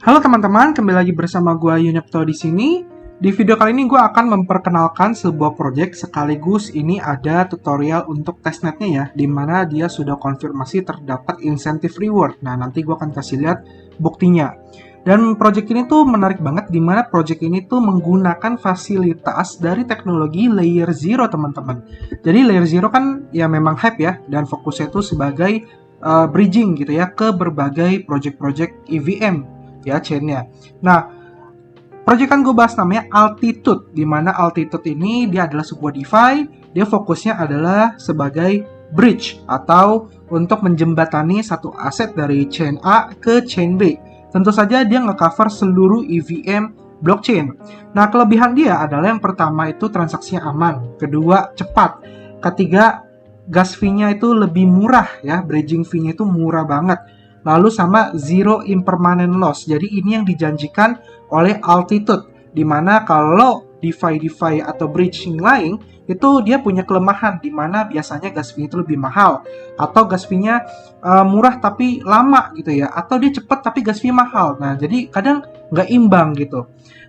Halo teman-teman, kembali lagi bersama gue Yunepto di sini. Di video kali ini gue akan memperkenalkan sebuah project sekaligus ini ada tutorial untuk testnetnya ya, di mana dia sudah konfirmasi terdapat insentif reward. Nah, nanti gue akan kasih lihat buktinya. Dan project ini tuh menarik banget, di mana project ini tuh menggunakan fasilitas dari teknologi Layer Zero teman-teman. Jadi Layer Zero kan ya memang hype ya, dan fokusnya itu sebagai bridging gitu ya ke berbagai project-project EVM ya chainnya. Nah, project kan gue bahas namanya Altitude, di mana Altitude ini dia adalah sebuah DeFi, dia fokusnya adalah sebagai bridge atau untuk menjembatani satu aset dari chain A ke chain B. Tentu saja dia nge-cover seluruh EVM blockchain. Nah, kelebihan dia adalah yang pertama itu transaksinya aman, kedua cepat, ketiga gas fee-nya itu lebih murah ya, bridging fee-nya itu murah banget. Lalu sama zero impermanent loss. Jadi ini yang dijanjikan oleh Altitude, dimana kalau DeFi atau bridging lain itu dia punya kelemahan, dimana biasanya gas fee itu lebih mahal atau gas fee-nya murah tapi lama gitu ya, atau dia cepat tapi gas fee mahal. Nah, jadi kadang nggak imbang gitu.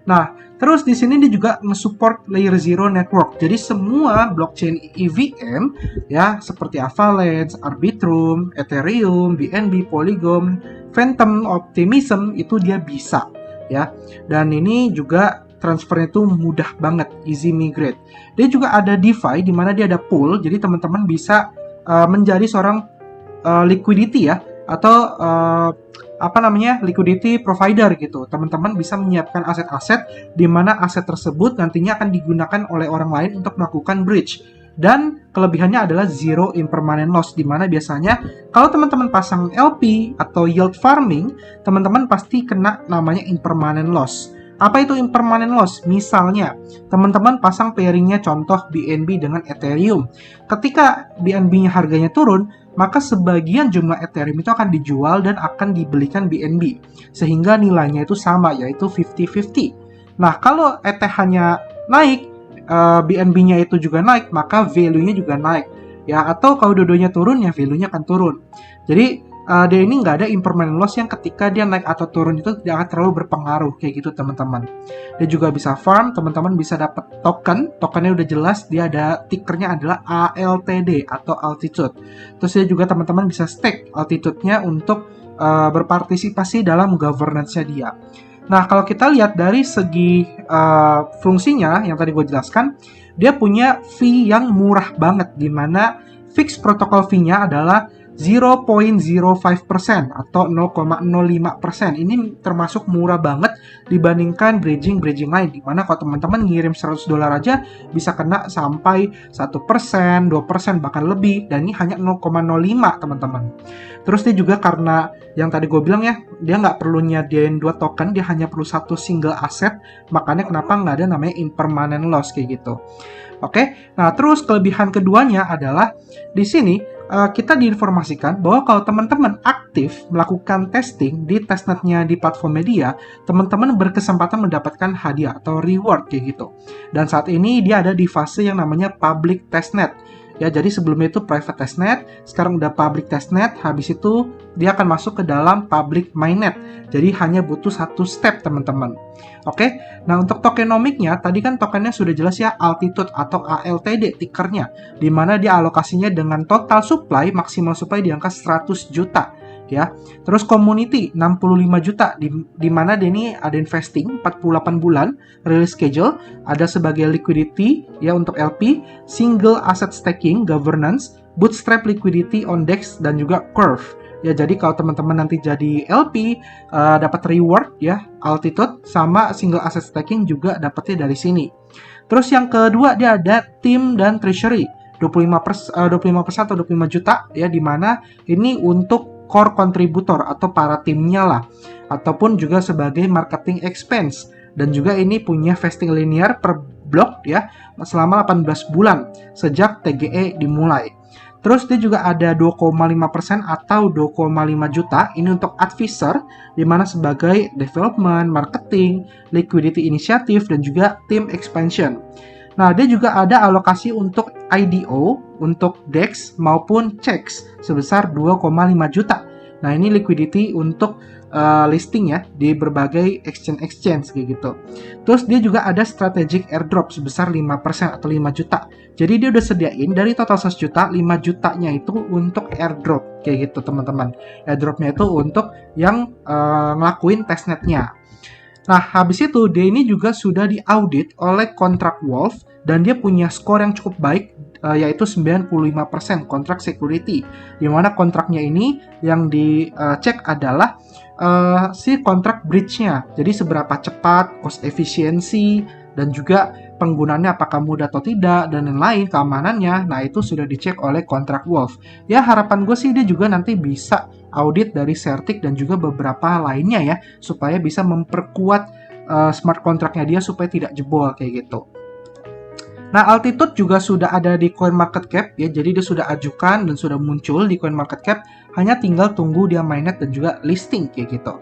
Nah, terus di sini dia juga nge-support Layer Zero Network. Jadi semua blockchain EVM ya seperti Avalanche, Arbitrum, Ethereum, BNB, Polygon, Phantom, Optimism itu dia bisa ya. Dan ini juga transfernya itu mudah banget, easy migrate. Dia juga ada DeFi di mana dia ada pool, jadi teman-teman bisa menjadi seorang liquidity ya atau liquidity provider gitu. Teman-teman bisa menyiapkan aset-aset di mana aset tersebut nantinya akan digunakan oleh orang lain untuk melakukan bridge. Dan kelebihannya adalah zero impermanent loss, di mana biasanya kalau teman-teman pasang LP atau yield farming, teman-teman pasti kena namanya impermanent loss. Apa itu impermanent loss? Misalnya, teman-teman pasang pairingnya contoh BNB dengan Ethereum. Ketika BNB-nya harganya turun, maka sebagian jumlah Ethereum itu akan dijual dan akan dibelikan BNB. Sehingga nilainya itu sama, yaitu 50-50. Nah, kalau ETH-nya naik, BNB-nya itu juga naik, maka value-nya juga naik. Ya, atau kalau dua-duanya turun, ya value-nya akan turun. Jadi, dia ini nggak ada impermanent loss yang ketika dia naik atau turun itu tidak akan terlalu berpengaruh, kayak gitu teman-teman. Dia juga bisa farm, teman-teman bisa dapat tokennya udah jelas, dia ada tickernya adalah ALTD atau Altitude. Terus dia juga teman-teman bisa stake Altitude-nya untuk berpartisipasi dalam governance-nya dia. Nah, kalau kita lihat dari segi fungsinya yang tadi gue jelaskan, dia punya fee yang murah banget, di mana fixed protocol fee-nya adalah 0.05% atau 0,05%. Ini termasuk murah banget dibandingkan bridging lain, di mana kalau teman-teman ngirim $100 aja bisa kena sampai 1%, 2%, bahkan lebih, dan ini hanya 0,05 teman-teman. Terus dia juga karena yang tadi gue bilang ya, dia nggak perlu nyediain 2 token, dia hanya perlu satu single aset, makanya kenapa nggak ada namanya impermanent loss kayak gitu. Oke, nah terus kelebihan keduanya adalah di sini kita diinformasikan bahwa kalau teman-teman aktif melakukan testing di testnetnya di platform media, teman-teman berkesempatan mendapatkan hadiah atau reward kayak gitu. Dan saat ini dia ada di fase yang namanya public testnet. Ya, jadi sebelumnya itu private testnet, sekarang udah public testnet, habis itu dia akan masuk ke dalam public mainnet. Jadi hanya butuh satu step teman-teman. Oke, nah untuk tokenomiknya, tadi kan tokennya sudah jelas ya, Altitude atau ALTD tickernya, di mana dia alokasinya dengan total supply, maksimal supply di angka 100 juta. Ya, terus community 65 juta di mana dia ini ada investing 48 bulan, release schedule, ada sebagai liquidity ya untuk LP, single asset staking, governance, bootstrap liquidity on DEX dan juga curve. Ya, jadi kalau teman-teman nanti jadi LP dapat reward ya, Altitude sama single asset staking juga dapatnya dari sini. Terus yang kedua dia ada team dan treasury 25% atau 25 juta ya, di mana ini untuk core contributor atau para timnya lah, ataupun juga sebagai marketing expense, dan juga ini punya vesting linear per blok ya selama 18 bulan sejak TGE dimulai. Terus dia juga ada 2,5% atau 2,5 juta ini untuk advisor, di mana sebagai development, marketing, liquidity initiative, dan juga team expansion. Nah, dia juga ada alokasi untuk IDO, untuk DEX maupun CHEX sebesar 2,5 juta. Nah, ini liquidity untuk listing ya di berbagai exchange kayak gitu. Terus dia juga ada strategic airdrop sebesar 5% atau 5 juta. Jadi dia udah sediain dari total 100 juta, 5 jutanya itu untuk airdrop kayak gitu teman-teman. Airdropnya itu untuk yang ngelakuin testnetnya. Nah, habis itu dia ini juga sudah diaudit oleh Contract Wolf dan dia punya skor yang cukup baik yaitu 95% kontrak security. Di mana kontraknya ini yang dicek adalah si kontrak breach-nya. Jadi seberapa cepat, cost efisiensi, dan juga penggunaannya apakah mudah atau tidak, dan lain-lain, keamanannya. Nah, itu sudah dicek oleh Contract Wolf. Ya, harapan gue sih dia juga nanti bisa audit dari Certic dan juga beberapa lainnya ya, supaya bisa memperkuat smart kontraknya dia supaya tidak jebol kayak gitu. Nah, Altitude juga sudah ada di CoinMarketCap ya, jadi dia sudah ajukan dan sudah muncul di CoinMarketCap, hanya tinggal tunggu dia mainnet dan juga listing kayak gitu.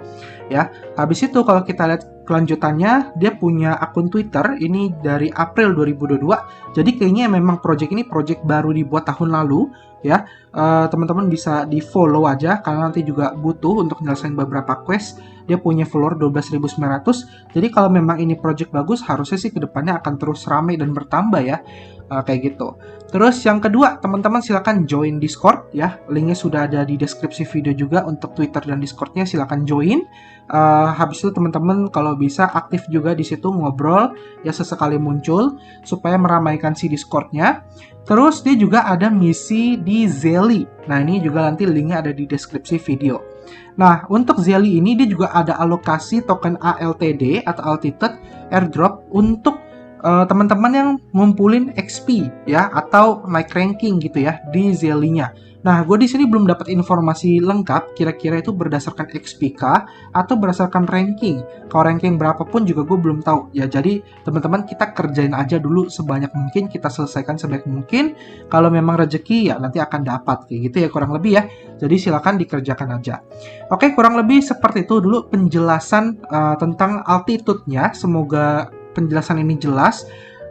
Ya, habis itu kalau kita lihat kelanjutannya, dia punya akun Twitter ini dari April 2022. Jadi kayaknya memang project ini project baru dibuat tahun lalu ya. Teman-teman bisa di-follow aja karena nanti juga butuh untuk menyelesaikan beberapa quest. Dia punya follower 12.900. Jadi kalau memang ini project bagus, harusnya sih kedepannya akan terus ramai dan bertambah ya. Kayak gitu. Terus yang kedua, teman-teman silakan join Discord ya. Linknya sudah ada di deskripsi video juga untuk Twitter dan Discordnya. Silakan join. Habis itu teman-teman kalau bisa aktif juga di situ ngobrol ya sesekali muncul supaya meramaikan si Discordnya. Terus dia juga ada misi di Zelly. Nah ini juga nanti linknya ada di deskripsi video. Nah untuk Zelly ini dia juga ada alokasi token ALTD atau Altitude Airdrop untuk teman-teman yang ngumpulin XP ya atau naik ranking gitu ya di Zelly-nya. Nah, gue di sini belum dapat informasi lengkap kira-kira itu berdasarkan XP kah atau berdasarkan ranking. Kalau ranking berapapun juga gue belum tahu. Ya, jadi teman-teman kita kerjain aja dulu sebanyak mungkin, kita selesaikan sebanyak mungkin. Kalau memang rezeki ya nanti akan dapat kayak gitu ya kurang lebih ya. Jadi silakan dikerjakan aja. Oke, kurang lebih seperti itu dulu penjelasan tentang Altitude-nya. Semoga penjelasan ini jelas.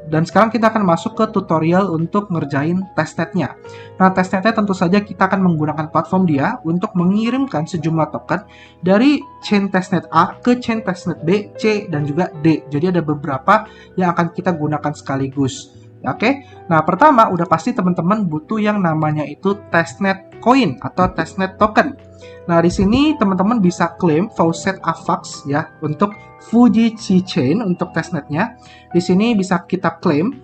Dan sekarang kita akan masuk ke tutorial untuk ngerjain testnetnya. Nah, testnetnya tentu saja kita akan menggunakan platform dia untuk mengirimkan sejumlah token dari chain testnet A ke chain testnet B, C, dan juga D. Jadi ada beberapa yang akan kita gunakan sekaligus. Oke, nah pertama udah pasti teman-teman butuh yang namanya itu testnet coin atau testnet token. Nah di sini teman-teman bisa klaim Faucet AVAX ya untuk Fuji Chain untuk testnetnya. Di sini bisa kita klaim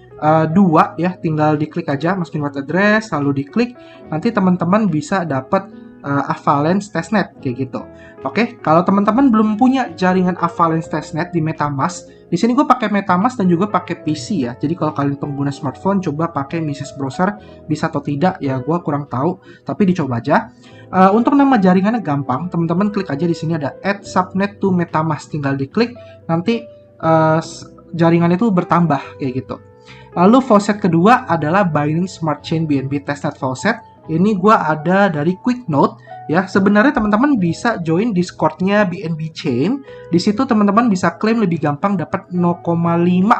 dua ya, tinggal diklik aja masukin wallet address lalu diklik, nanti teman-teman bisa dapat Avalanche testnet kayak gitu. Oke, kalau teman-teman belum punya jaringan Avalanche testnet di MetaMask, di sini gue pakai MetaMask dan juga pakai PC ya. Jadi kalau kalian pengguna smartphone, coba pakai Mises Browser, bisa atau tidak ya gue kurang tahu, tapi dicoba aja. Untuk nama jaringannya gampang, teman-teman klik aja di sini ada Add Subnet to MetaMask, tinggal diklik, nanti jaringan itu bertambah kayak gitu. Lalu faucet kedua adalah Binance Smart Chain BNB Testnet Faucet. Ini gue ada dari QuickNote ya. Sebenarnya teman-teman bisa join Discord-nya BNB Chain. Di situ teman-teman bisa klaim lebih gampang, dapat 0,5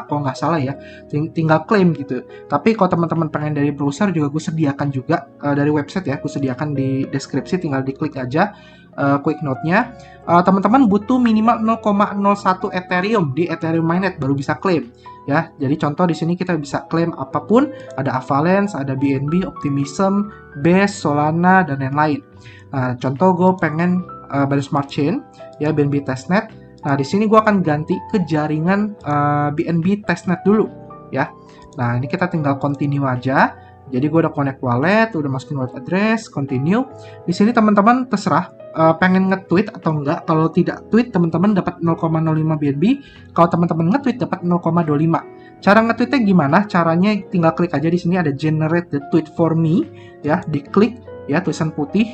kalau nggak salah ya. Tinggal klaim gitu. Tapi kalau teman-teman pengen dari browser juga gue sediakan juga dari website ya. Gue sediakan di deskripsi, tinggal diklik aja QuickNote-nya. Teman-teman butuh minimal 0,01 Ethereum di Ethereum Mainnet baru bisa klaim. Ya, jadi contoh di sini kita bisa klaim apapun, ada Avalanche, ada BNB, Optimism, Base, Solana, dan lain-lain. Nah, contoh gue pengen Binance Smart Chain, ya BNB testnet. Nah, di sini gue akan ganti ke jaringan BNB testnet dulu, ya. Nah, ini kita tinggal continue aja. Jadi gue udah connect wallet, udah masukin wallet address, continue. Di sini teman-teman terserah pengen nge-tweet atau enggak. Kalau tidak tweet, teman-teman dapat 0,05 BNB. Kalau teman-teman nge-tweet dapat 0,25. Cara nge-tweetnya gimana? Caranya tinggal klik aja di sini ada generate the tweet for me, ya, diklik ya tulisan putih.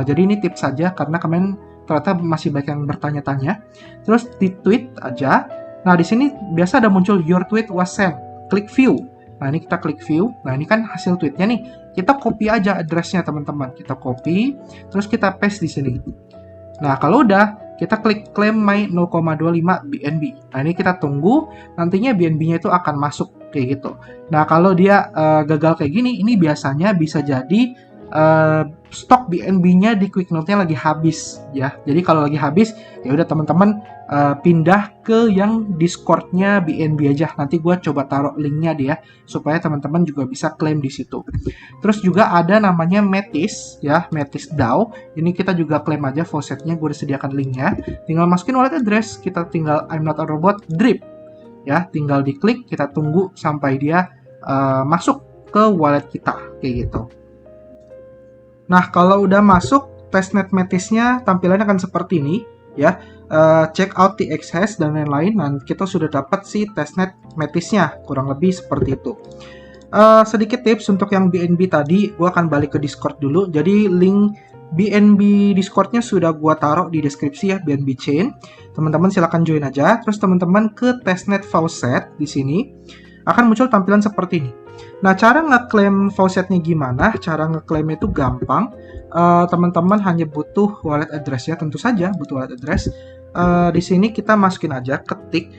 Jadi ini tips saja karena kemarin ternyata masih banyak yang bertanya-tanya. Terus di tweet aja. Nah, di sini biasa ada muncul your tweet was sent. Klik view. Nah, ini kita klik view. Nah, ini kan hasil tweetnya nih. Kita copy aja address-nya, teman-teman. Kita copy, terus kita paste di sini. Nah, kalau udah, kita klik claim my 0,25 BNB. Nah, ini kita tunggu, nantinya BNB-nya itu akan masuk, kayak gitu. Nah, kalau dia gagal kayak gini, ini biasanya bisa jadi stok BNB-nya di QuickNote-nya lagi habis ya. Jadi kalau lagi habis ya udah teman-teman pindah ke yang Discord-nya BNB aja. Nanti gue coba taruh linknya dia supaya teman-teman juga bisa klaim di situ. Terus juga ada namanya Metis ya, Metis DAO. Ini kita juga klaim aja faucetnya, gue udah sediakan linknya. Tinggal masukin wallet address, kita tinggal I'm not a robot drip ya, tinggal diklik, kita tunggu sampai dia masuk ke wallet kita kayak gitu. Nah, kalau udah masuk testnet Metisnya tampilannya akan seperti ini ya. Check out the access dan lain-lain. Nah, kita sudah dapat si testnet Metisnya, kurang lebih seperti itu. Sedikit tips untuk yang BNB tadi, gue akan balik ke Discord dulu. Jadi link BNB Discordnya sudah gue taruh di deskripsi ya, BNB Chain. Teman-teman silahkan join aja. Terus teman-teman ke testnet faucet di sini akan muncul tampilan seperti ini. Nah, cara ngeklaim faucetnya gimana? Cara ngeklaimnya itu gampang. Teman-teman hanya butuh wallet address ya, tentu saja butuh wallet address. Di sini kita masukin aja, ketik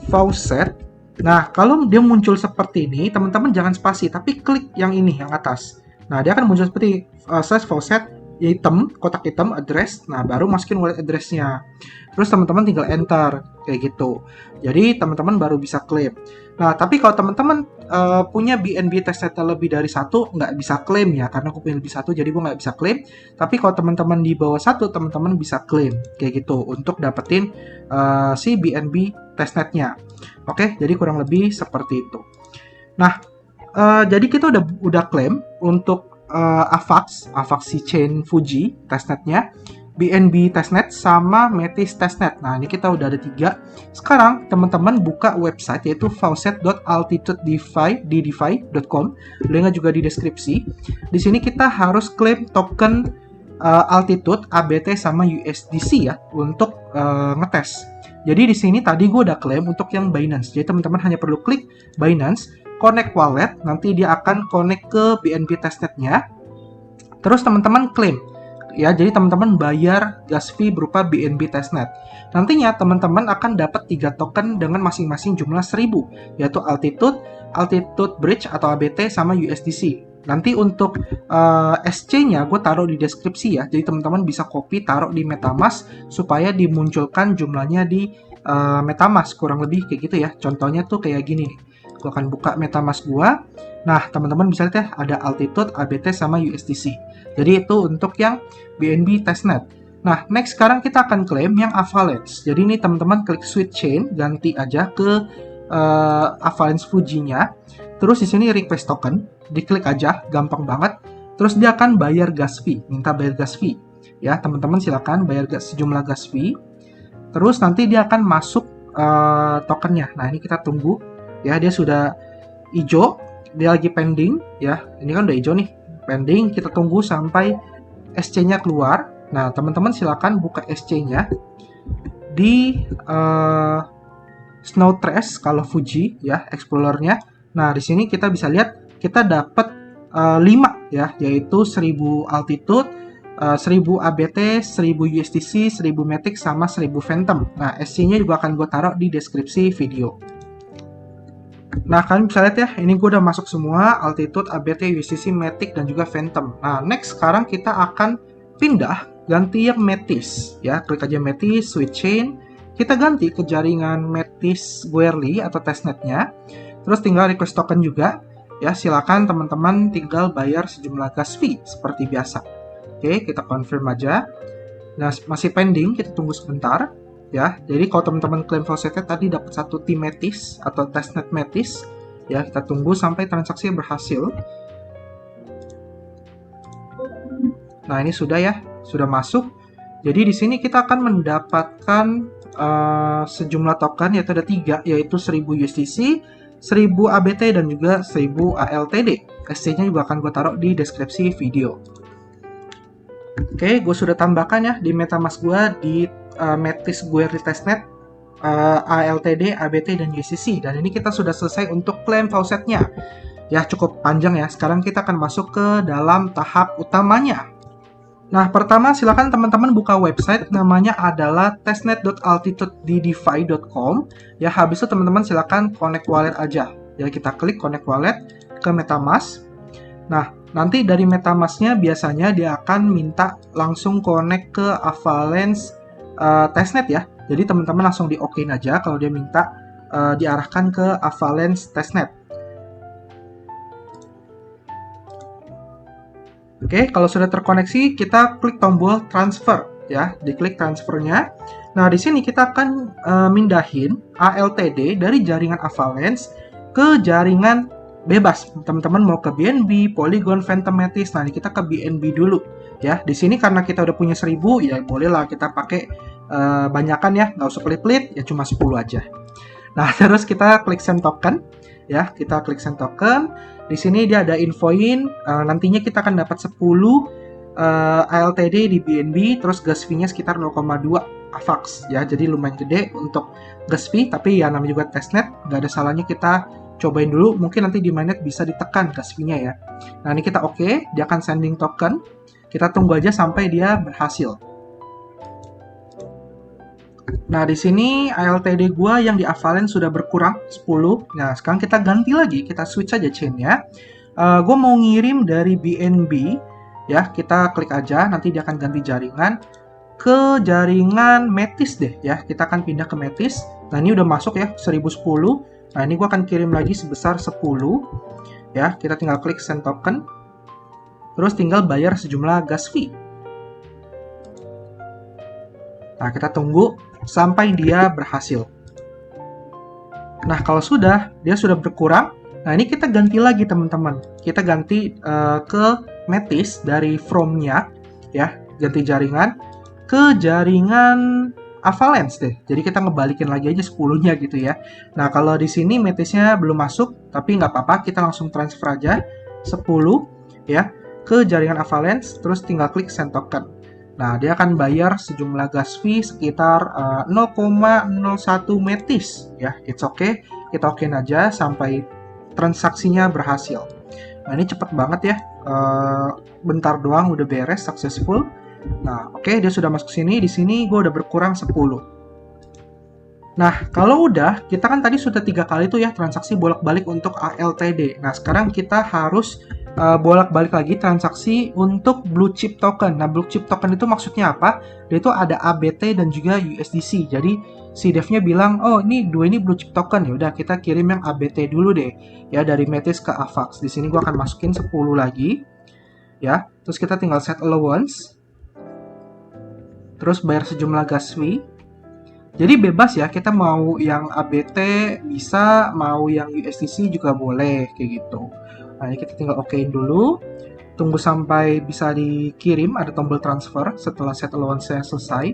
/faucet. Nah, kalau dia muncul seperti ini, teman-teman jangan spasi, tapi klik yang ini, yang atas. Nah, dia akan muncul seperti /faucet, hitam, kotak hitam, address. Nah, baru masukin wallet address-nya. Terus teman-teman tinggal enter, kayak gitu. Jadi, teman-teman baru bisa klaim. Nah, tapi kalau teman-teman punya BNB testnet lebih dari satu, nggak bisa klaim ya, karena aku punya lebih satu, jadi gue nggak bisa klaim. Tapi kalau teman-teman di bawah satu, teman-teman bisa klaim, kayak gitu, untuk dapetin si BNB testnetnya. Oke, jadi kurang lebih seperti itu. Nah, jadi kita udah klaim untuk Avax si chain Fuji testnetnya, BNB testnet sama Metis testnet. Nah, ini kita udah ada 3. Sekarang teman-teman buka website yaitu faucet.altitudedefy.com. Linknya juga di deskripsi. Di sini kita harus klaim token Altitude, ABT sama USDC ya untuk ngetes. Jadi di sini tadi gue udah klaim untuk yang Binance. Jadi teman-teman hanya perlu klik Binance, connect wallet, nanti dia akan connect ke BNB testnetnya. Terus teman-teman klaim. Ya, jadi teman-teman bayar gas fee berupa BNB testnet. Nantinya teman-teman akan dapat 3 token dengan masing-masing jumlah 1000, yaitu Altitude, Altitude Bridge atau ABT sama USDC. Nanti untuk SC-nya gue taruh di deskripsi ya. Jadi teman-teman bisa copy taruh di MetaMask supaya dimunculkan jumlahnya di MetaMask, kurang lebih kayak gitu ya. Contohnya tuh kayak gini nih. Gue akan buka MetaMask gue. Nah, teman-teman bisa lihat ya, ada Altitude, ABT sama USDC. Jadi itu untuk yang BNB testnet. Nah, next sekarang kita akan klaim yang Avalanche. Jadi ini teman-teman klik switch chain, ganti aja ke Avalanche Fuji-nya. Terus di sini request token, diklik aja, gampang banget. Terus dia akan bayar gas fee, minta bayar gas fee. Ya, teman-teman silakan bayar sejumlah gas fee. Terus nanti dia akan masuk tokennya. Nah, ini kita tunggu. Ya, dia sudah hijau, dia lagi pending. Ya, ini kan udah hijau nih, pending. Kita tunggu sampai SC-nya keluar. Nah, teman-teman silakan buka SC-nya di Snow Trace kalau Fuji ya, Explorer-nya. Nah, di sini kita bisa lihat kita dapat 5 ya, yaitu 1000 Altitude, 1000 ABT, 1000 USDC, 1000 Matic sama 1000 Phantom. Nah, SC-nya juga akan gue taruh di deskripsi video. Nah, kalian bisa lihat ya, ini gue udah masuk semua, Altitude, ABT, USDC, Matic, dan juga Phantom. Nah, next sekarang kita akan pindah, ganti yang Metis. Ya, klik aja Metis, switch chain. Kita ganti ke jaringan Metis Guerli atau testnetnya. Terus tinggal request token juga. Ya, silakan teman-teman tinggal bayar sejumlah gas fee seperti biasa. Oke, kita confirm aja. Nah, masih pending, kita tunggu sebentar. Ya, jadi kalau teman-teman klaim faucetnya tadi dapat 1 T Metis atau testnet Metis, ya kita tunggu sampai transaksi berhasil. Nah, ini sudah ya, sudah masuk. Jadi di sini kita akan mendapatkan sejumlah token, yaitu ada 3, yaitu 1000 USDC, 1000 ABT dan juga 1000 ALTD. SC-nya juga akan gue taruh di deskripsi video. Oke, gue sudah tambahkan ya di MetaMask gue di Metis Guerli testnet, ALTD, ABT, dan USDC. Dan ini kita sudah selesai untuk klaim faucetnya. Ya, cukup panjang ya. Sekarang kita akan masuk ke dalam tahap utamanya. Nah, pertama silakan teman-teman buka website, namanya adalah testnet.altitudedefy.com. Ya, habis itu teman-teman silakan connect wallet aja. Ya, kita klik connect wallet ke MetaMask. Nah, nanti dari MetaMask-nya biasanya dia akan minta langsung connect ke Avalanche testnet ya. Jadi teman-teman langsung di okein aja kalau dia minta diarahkan ke Avalanche testnet. Oke, kalau sudah terkoneksi, kita klik tombol transfer ya, diklik transfernya. Nah, di sini kita akan mindahin ALTD dari jaringan Avalanche ke jaringan bebas. Teman-teman mau ke BNB, Polygon, Phantom Metis. Nah, ini kita ke BNB dulu ya. Di sini karena kita udah punya 1000, ya bolehlah kita pakai banyakan ya, nggak usah pelit-pelit, ya cuma 10 aja. Nah, terus kita klik send token ya, kita klik send token. Di sini dia ada infoin nantinya kita akan dapat 10 ALTD di BNB, terus gas fee-nya sekitar 0,2 AVAX ya. Jadi lumayan gede untuk gas fee, tapi ya namanya juga testnet, nggak ada salahnya kita cobain dulu, mungkin nanti di mainnet bisa ditekan gas fee-nya ya. Nah, ini kita oke, dia akan sending token. Kita tunggu aja sampai dia berhasil. Nah, di sini ALTD gua yang di Avalanche sudah berkurang 10. Nah, sekarang kita ganti lagi, kita switch aja chain-nya. Gue mau ngirim dari BNB, ya, kita klik aja, nanti dia akan ganti jaringan ke jaringan Metis deh, ya. Kita akan pindah ke Metis. Nah, ini udah masuk ya, 1010. Nah, ini gue akan kirim lagi sebesar 10. Ya, kita tinggal klik send token. Terus tinggal bayar sejumlah gas fee. Nah, kita tunggu sampai dia berhasil. Nah, kalau dia sudah berkurang. Nah, ini kita ganti lagi teman-teman. Kita ganti ke Metis dari from-nya, ya, ganti jaringan ke jaringan Avalanche deh. Jadi kita ngebalikin lagi aja 10-nya gitu ya. Nah, kalau di sini Metisnya belum masuk, tapi nggak apa-apa, kita langsung transfer aja 10 ya ke jaringan Avalanche, terus tinggal klik send token. Nah, dia akan bayar sejumlah gas fee sekitar 0,01 Metis ya. It's okay, kita okein aja sampai transaksinya berhasil. Nah, ini cepet banget ya. Bentar doang udah beres, successful. Nah, oke, dia sudah masuk sini. Di sini gue udah berkurang 10. Nah, kalau udah, kita kan tadi sudah 3 kali tuh ya transaksi bolak-balik untuk ALTD. Nah, sekarang kita harus bolak-balik lagi transaksi untuk blue chip token. Nah, blue chip token itu maksudnya apa? Dia itu ada ABT dan juga USDC. Jadi, si devnya bilang, oh ini blue chip token. Ya udah, kita kirim yang ABT dulu deh. Ya, dari Metis ke AVAX. Di sini gue akan masukin 10 lagi. Ya, terus kita tinggal set allowance. Terus bayar sejumlah gas fee. Jadi bebas ya, kita mau yang ABT bisa, mau yang USDC juga boleh, kayak gitu. Nah, ini kita tinggal okein dulu. Tunggu sampai bisa dikirim, ada tombol transfer setelah set allowance-nya selesai.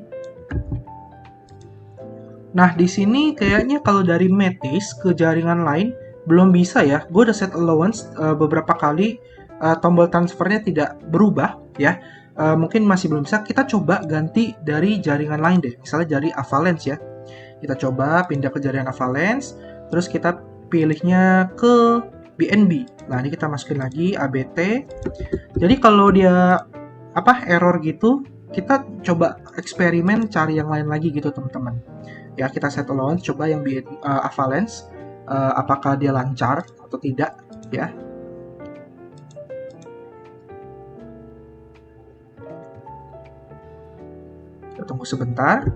Nah, di sini kayaknya kalau dari Metis ke jaringan lain belum bisa ya. Gue udah set allowance beberapa kali, tombol transfernya tidak berubah ya. Mungkin masih belum bisa, kita coba ganti dari jaringan lain deh, misalnya dari Avalanche ya. Kita coba pindah ke jaringan Avalanche, terus kita pilihnya ke BNB. Nah, ini kita masukin lagi ABT. Jadi kalau dia error gitu, kita coba eksperimen cari yang lain lagi gitu teman-teman. Ya, kita set allowance, coba yang Avalanche, apakah dia lancar atau tidak ya. Tunggu sebentar.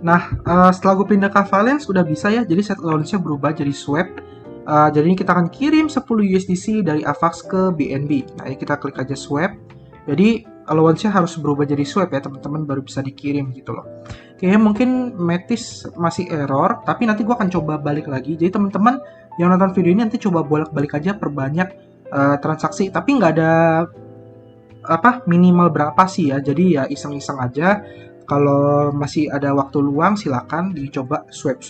Nah, setelah gue pindah ke Avalanche udah bisa ya, jadi set allowance-nya berubah jadi swap. Jadi ini kita akan kirim 10 USDC dari AVAX ke BNB. Nah, ini kita klik aja swap. Jadi allowance-nya harus berubah jadi swap ya teman-teman, baru bisa dikirim gitu loh. Kayaknya mungkin Metis masih error, tapi nanti gue akan coba balik lagi. Jadi teman-teman yang nonton video ini nanti coba bolak-balik aja, perbanyak transaksi, tapi nggak ada minimal berapa sih ya, jadi ya iseng-iseng aja. Kalau masih ada waktu luang silakan dicoba swap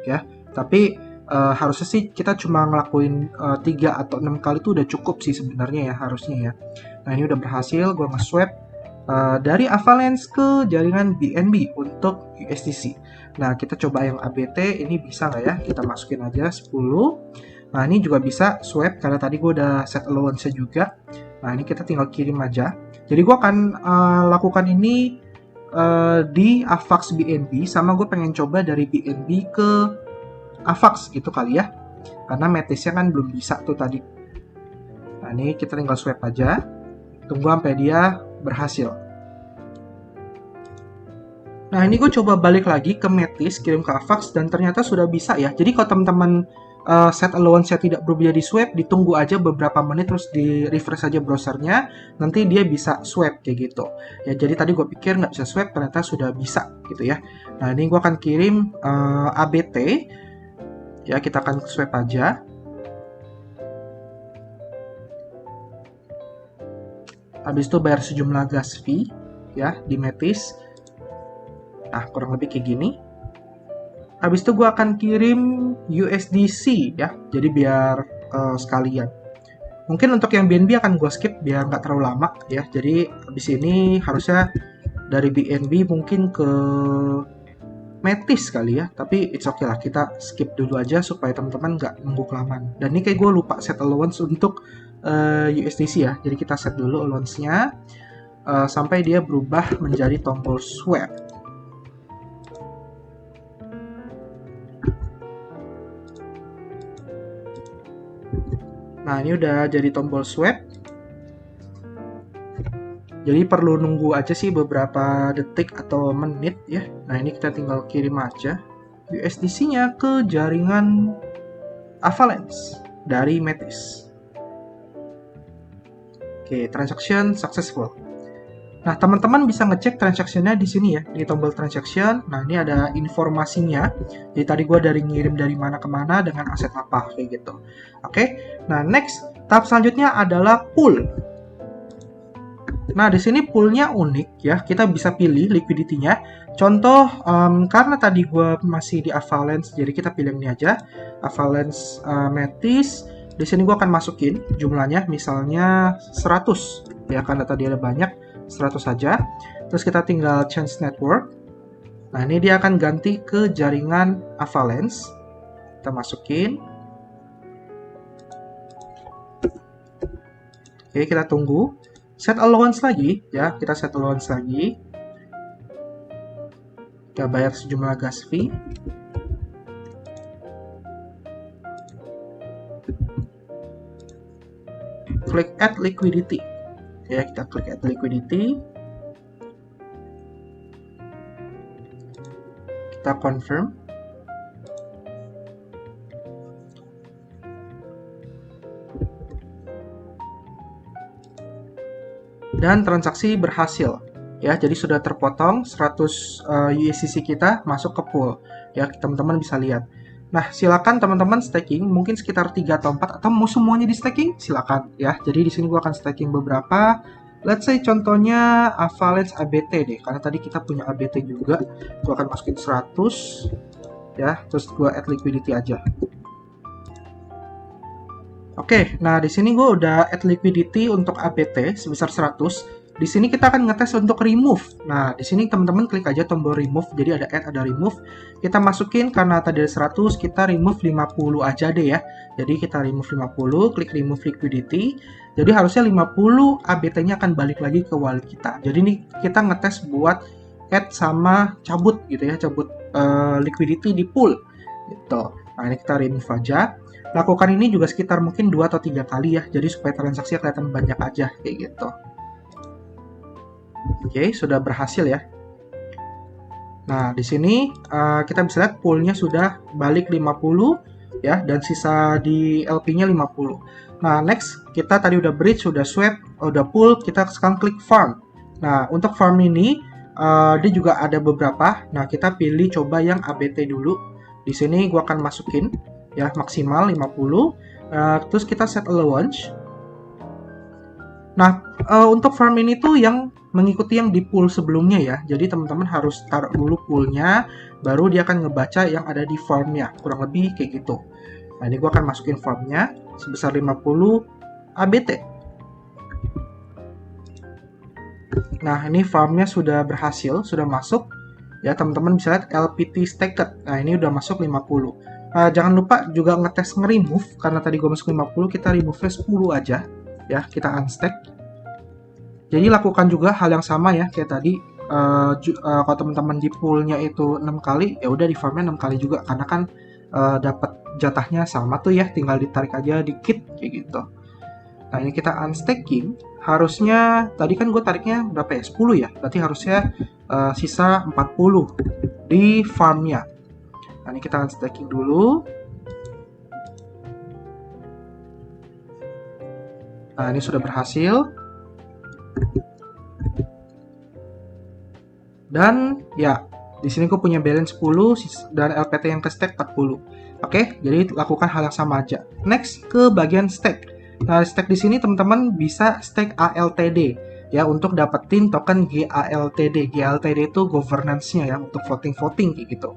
ya, tapi harusnya sih kita cuma ngelakuin 3 atau 6 kali itu udah cukup sih sebenarnya ya, harusnya ya. Nah, ini udah berhasil, gue nge-swap dari Avalanche ke jaringan BNB untuk USDC. Nah, kita coba yang ABT, ini bisa nggak ya, kita masukin aja 10. Nah, ini juga bisa swap karena tadi gue udah set allowance juga. Nah, ini kita tinggal kirim aja. Jadi gue akan lakukan ini di AVAX BNB, sama gue pengen coba dari BNB ke AVAX gitu kali ya. karena Metisnya kan belum bisa tuh tadi. Nah ini kita tinggal swipe aja, tunggu sampai dia berhasil. Nah ini gue coba balik lagi ke Metis, kirim ke Avax, dan ternyata sudah bisa ya. Jadi kalau teman-teman set allowance-nya tidak berubah di swipe, ditunggu aja beberapa menit terus di refresh aja browsernya, nanti dia bisa swipe kayak gitu. Ya jadi tadi gue pikir nggak bisa swipe, ternyata sudah bisa gitu ya. Nah ini gue akan kirim ABT, ya kita akan swipe aja. Habis itu bayar sejumlah gas fee ya di Metis. Nah kurang lebih kayak gini. Habis itu gue akan kirim USDC ya, jadi biar sekalian. Mungkin untuk yang BNB akan gue skip biar nggak terlalu lama ya. Jadi habis ini harusnya dari BNB mungkin ke Metis kali ya. Tapi it's okay lah, kita skip dulu aja supaya teman-teman nggak nunggu kelamaan. Dan ini kayak gue lupa set allowance untuk USDC ya. Jadi kita set dulu allowance-nya sampai dia berubah menjadi tombol swipe. Nah, ini udah jadi tombol swipe. Jadi perlu nunggu aja sih beberapa detik atau menit ya. Nah, ini kita tinggal kirim aja USDC-nya ke jaringan Avalanche dari Metis. Oke, transaction successful. Nah, teman-teman bisa ngecek transaksinya di sini ya, di tombol transaction. Nah, ini ada informasinya. Jadi tadi gue ngirim dari mana ke mana dengan aset apa, kayak gitu. Oke, nah next, tahap selanjutnya adalah pool. Nah, di sini poolnya unik ya, kita bisa pilih liquidity-nya. Contoh, karena tadi gue masih di Avalanche, jadi kita pilih ini aja, Avalanche Metis. Di sini gue akan masukin jumlahnya, misalnya 100, ya karena tadi ada banyak. 100 saja. Terus kita tinggal change network. Nah, ini dia akan ganti ke jaringan Avalanche. Kita masukin. Oke, kita tunggu. Set allowance lagi, ya. Kita set allowance lagi. Kita bayar sejumlah gas fee. Klik add liquidity. Ya, kita klik add liquidity. Kita confirm. Dan transaksi berhasil. Ya, jadi sudah terpotong 100 USDC kita masuk ke pool. Ya, teman-teman bisa lihat. Nah, silakan teman-teman staking, mungkin sekitar 3 atau 4, atau mau semuanya di staking, silakan ya. Jadi di sini gua akan staking beberapa. Let's say contohnya Avalanche ABT deh, karena tadi kita punya ABT juga. Gua akan masukin 100 ya, terus gua add liquidity aja. Oke, nah di sini gua udah add liquidity untuk ABT sebesar 100. Di sini kita akan ngetes untuk remove. Nah, di sini teman-teman klik aja tombol remove. Jadi ada add, ada remove. Kita masukin karena tadi ada 100, kita remove 50 aja deh ya. Jadi kita remove 50, klik remove liquidity. Jadi harusnya 50 ABT-nya akan balik lagi ke wallet kita. Jadi ini kita ngetes buat add sama cabut gitu ya, cabut liquidity di pool gitu. Nah, ini kita remove aja. Lakukan ini juga sekitar mungkin 2 atau 3 kali ya. Jadi supaya transaksinya kelihatan banyak aja kayak gitu. Oke, sudah berhasil ya. Nah, di sini kita bisa lihat poolnya sudah balik 50 ya, dan sisa di LP-nya 50. Nah, next kita tadi udah bridge, udah swap, udah pool, kita sekarang klik farm. Nah, untuk farm ini dia juga ada beberapa. Nah, kita pilih coba yang ABT dulu. Di sini gua akan masukin ya maksimal 50. Terus kita set allowance. Nah, untuk farm ini tuh yang mengikuti yang di pool sebelumnya ya. Jadi teman-teman harus taruh dulu poolnya, baru dia akan ngebaca yang ada di farmnya. Kurang lebih kayak gitu. Nah, ini gue akan masukin farmnya sebesar 50 ABT. Nah, ini farmnya sudah berhasil, sudah masuk. Ya, teman-teman bisa lihat LPT staked. Nah, ini udah masuk 50. Jangan lupa juga ngetes nge-remove, karena tadi gue masuk 50, kita remove-nya 10 aja. Ya, kita unstack. Jadi lakukan juga hal yang sama ya kayak tadi. Kalau teman-teman di poolnya itu 6 kali, ya udah di farmnya 6 kali juga, karena kan dapat jatahnya sama tuh ya, tinggal ditarik aja dikit kayak gitu. Nah ini kita unstaking, harusnya tadi kan gue tariknya berapa ya, 10 ya, berarti harusnya sisa 40 di farmnya. Nah ini kita unstaking dulu. Nah ini sudah berhasil. Dan ya, di sini gue punya balance 10 dan LPT yang ke stack 40. Oke, jadi lakukan hal yang sama aja. Next ke bagian stack. Nah, stack di sini teman-teman bisa stack ALTD ya untuk dapetin token GALTD. GALTD itu governance-nya ya untuk voting-voting kayak gitu.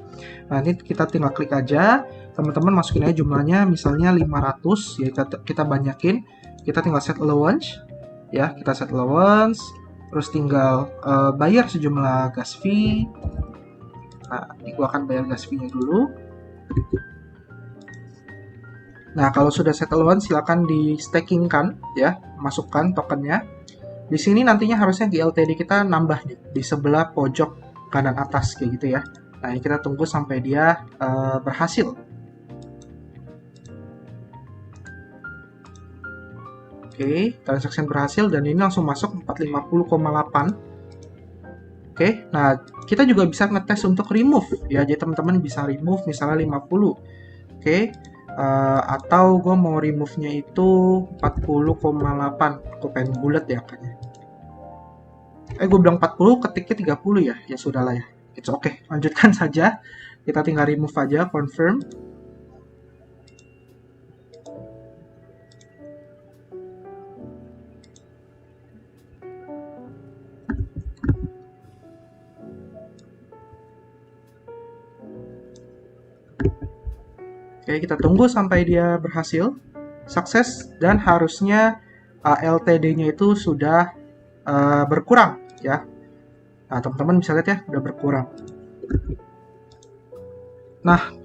Nah, ini kita tinggal klik aja. Teman-teman masukin aja jumlahnya misalnya 500 ya, kita banyakin. Kita tinggal set allowance ya, kita set allowance. Terus tinggal bayar sejumlah gas fee. Nah, ini gua akan bayar gas fee-nya dulu. Nah, kalau sudah set allowance, silakan di staking-kan ya, masukkan tokennya. Di sini nantinya harusnya GLTD kita nambah nih, di sebelah pojok kanan atas kayak gitu ya. Nah, ini kita tunggu sampai dia berhasil. Oke, transaction berhasil dan ini langsung masuk 450,8. Oke, nah kita juga bisa ngetes untuk remove ya. Jadi teman-teman bisa remove misalnya 50. Oke, atau gue mau remove-nya itu 40,8. Gue pengen bulat ya kayaknya. Gue bilang 40, ketiknya 30 ya. Ya sudahlah ya. It's okay, lanjutkan saja. Kita tinggal remove aja, confirm. Oke, kita tunggu sampai dia berhasil, sukses, dan harusnya LTD-nya itu sudah berkurang ya. Nah, teman-teman bisa lihat ya, udah berkurang. Nah,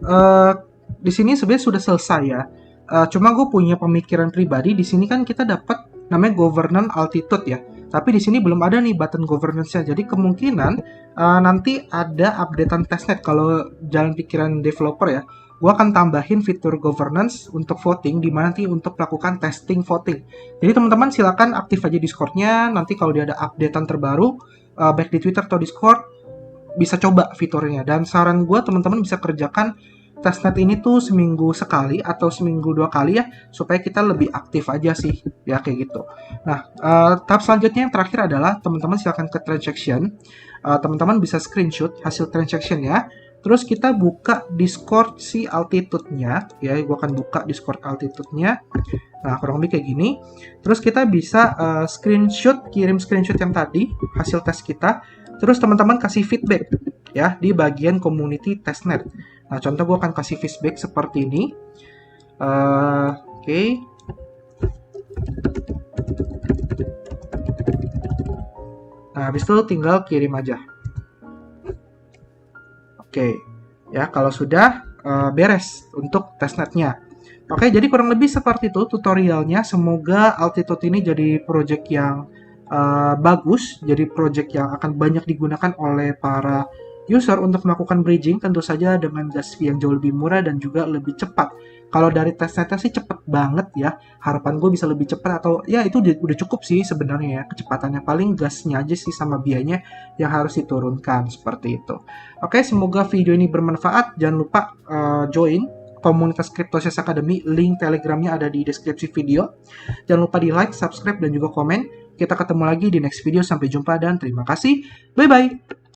di sini sebenarnya sudah selesai ya. Cuma gue punya pemikiran pribadi, di sini kan kita dapat namanya governance altitude ya. Tapi di sini belum ada nih button governance-nya. Jadi kemungkinan nanti ada updatean testnet kalau jalan pikiran developer ya. Gue akan tambahin fitur governance untuk voting, di mana nanti untuk melakukan testing voting. Jadi teman-teman silakan aktif aja Discord-nya, nanti kalau dia ada updatean terbaru, baik di Twitter atau Discord, bisa coba fiturnya. Dan saran gue teman-teman bisa kerjakan testnet ini tuh seminggu sekali atau seminggu 2 kali ya, supaya kita lebih aktif aja sih, ya kayak gitu. Nah, tahap selanjutnya yang terakhir adalah teman-teman silakan ke transaction. Teman-teman bisa screenshot hasil transaction ya. Terus kita buka Discord si altitude-nya, ya, gue akan buka Discord altitude-nya. Nah, kurang lebih kayak gini. Terus kita bisa kirim screenshot yang tadi, hasil tes kita. Terus teman-teman kasih feedback, ya, di bagian community testnet. Nah, contoh gue akan kasih feedback seperti ini. Oke. Nah, habis itu tinggal kirim aja. Oke, ya kalau sudah beres untuk testnetnya. Oke, jadi kurang lebih seperti itu tutorialnya. Semoga Altitude ini jadi project yang bagus, jadi project yang akan banyak digunakan oleh para user untuk melakukan bridging, tentu saja dengan gas fee yang jauh lebih murah dan juga lebih cepat. Kalau dari testnetnya sih cepet banget ya, harapan gue bisa lebih cepat, atau ya itu udah cukup sih sebenarnya ya, kecepatannya, paling gasnya aja sih sama biayanya yang harus diturunkan, seperti itu. Oke, semoga video ini bermanfaat. Jangan lupa join komunitas CryptoShares Academy, link telegramnya ada di deskripsi video. Jangan lupa di like, subscribe, dan juga komen. Kita ketemu lagi di next video, sampai jumpa dan terima kasih, bye bye.